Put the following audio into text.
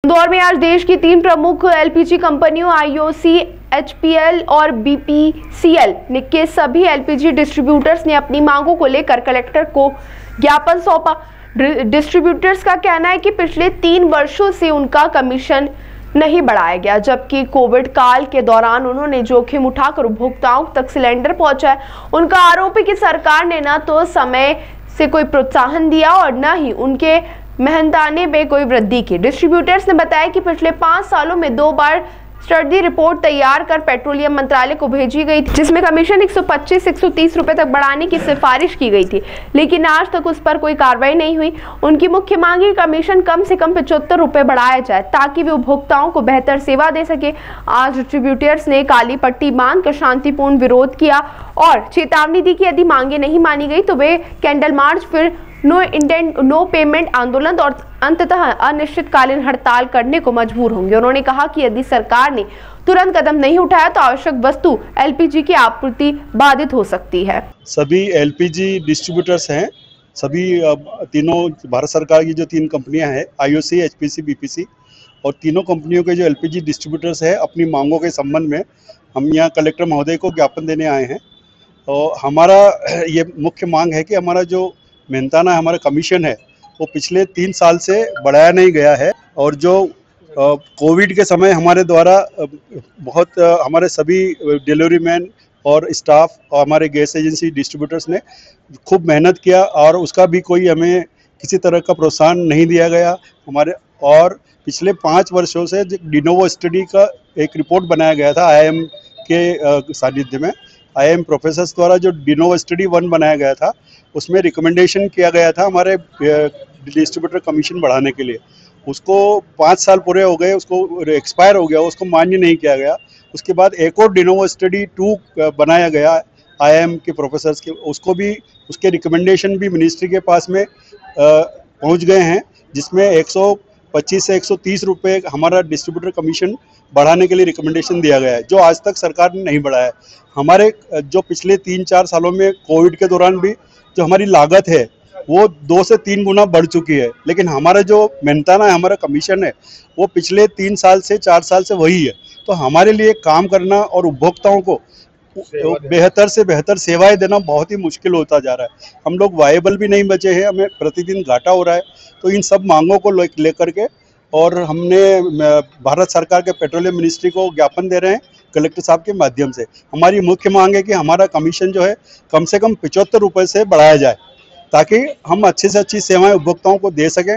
दौर में आज देश की 3 प्रमुख एलपीजी कंपनियों आईओसी, एचपीएल और बीपीसीएल के सभी एलपीजी डिस्ट्रीब्यूटर्स ने अपनी मांगों को लेकर कलेक्टर को ज्ञापन सौंपा। डिस्ट्रीब्यूटर्स का कहना है कि पिछले 3 वर्षों से उनका कमीशन नहीं बढ़ाया गया, जबकि कोविड काल के दौरान उन्होंने जोखिम उठाकर उपभोक्ताओं तक सिलेंडर पहुंचाए। उनका आरोप है कि सरकार ने न तो समय से कोई प्रोत्साहन दिया और न ही उनके मेहनताने में कोई वृद्धि की। डिस्ट्रीब्यूटर्स ने बताया कि पिछले 5 सालों में 2 बार स्टडी रिपोर्ट तैयार कर पेट्रोलियम मंत्रालय को भेजी गई थी, जिसमें कमीशन 125-130 रुपए तक बढ़ाने की सिफारिश की गई थी, लेकिन आज तक उस पर कोई कार्रवाई नहीं हुई। उनकी मुख्य मांग है कमीशन कम से कम 75 रुपए बढ़ाया जाए ताकि वे उपभोक्ताओं को बेहतर सेवा दे सके। आज डिस्ट्रीब्यूटर्स ने काली पट्टी बांधकर शांतिपूर्ण विरोध किया और चेतावनी दी कि यदि मांगे नहीं मानी गई तो वे कैंडल मार्च, फिर नो पेमेंट आंदोलन और अंततः अनिश्चितकालीन हड़ताल करने को मजबूर होंगे। उन्होंने कहा कि यदि सरकार ने तुरंत कदम नहीं उठाया तो आवश्यक वस्तु एलपीजी की आपूर्ति बाधित हो सकती है। सभी एलपीजी डिस्ट्रीब्यूटर्स हैं, सभी तीनों भारत सरकार की जो 3 कंपनियां हैं, आईओसी, एचपीसी, बीपीसी, और तीनों कंपनियों के जो एलपीजी डिस्ट्रीब्यूटर्स हैं, अपनी मांगों के संबंध में हम यहाँ कलेक्टर महोदय को ज्ञापन देने आए हैं। और हमारा ये मुख्य मांग है कि हमारा जो मेहनताना हमारा कमीशन है वो पिछले 3 साल से बढ़ाया नहीं गया है, और जो कोविड के समय हमारे द्वारा बहुत हमारे सभी डिलीवरी मैन और स्टाफ और हमारे गैस एजेंसी डिस्ट्रीब्यूटर्स ने खूब मेहनत किया और उसका भी कोई हमें किसी तरह का प्रोत्साहन नहीं दिया गया हमारे। और पिछले 5 वर्षों से डिनोवो स्टडी का एक रिपोर्ट बनाया गया था आईआईएम के सानिध्य में। आईआईएम प्रोफेसर्स द्वारा जो डिनोवो स्टडी 1 बनाया गया था, उसमें रिकमेंडेशन किया गया था हमारे डिस्ट्रीब्यूटर कमीशन बढ़ाने के लिए। उसको 5 साल पूरे हो गए, उसको एक्सपायर हो गया, उसको मान्य नहीं किया गया। उसके बाद एक और डिनोवो स्टडी 2 बनाया गया आईआईएम के प्रोफेसर्स के, उसको भी उसके रिकमेंडेशन भी मिनिस्ट्री के पास में पहुंच गए हैं, जिसमें 125 से 130 रुपये हमारा डिस्ट्रीब्यूटर कमीशन बढ़ाने के लिए रिकमेंडेशन दिया गया है, जो आज तक सरकार ने नहीं बढ़ाया है। हमारे जो पिछले 3-4 सालों में कोविड के दौरान भी जो हमारी लागत है वो 2 से 3 गुना बढ़ चुकी है, लेकिन हमारा जो मेहनताना है, हमारा कमीशन है, वो पिछले 3 साल से 4 साल से वही है। तो हमारे लिए काम करना और उपभोक्ताओं को बेहतर से बेहतर सेवाएं देना बहुत ही मुश्किल होता जा रहा है। हम लोग वायबल भी नहीं बचे हैं, हमें प्रतिदिन घाटा हो रहा है। तो इन सब मांगों को लेकर के और हमने भारत सरकार के पेट्रोलियम मिनिस्ट्री को ज्ञापन दे रहे हैं कलेक्टर साहब के माध्यम से। हमारी मुख्य मांग है कि हमारा कमीशन जो है कम से कम 75 रुपये से बढ़ाया जाए, ताकि हम अच्छी से अच्छी सेवाएं उपभोक्ताओं को दे सकें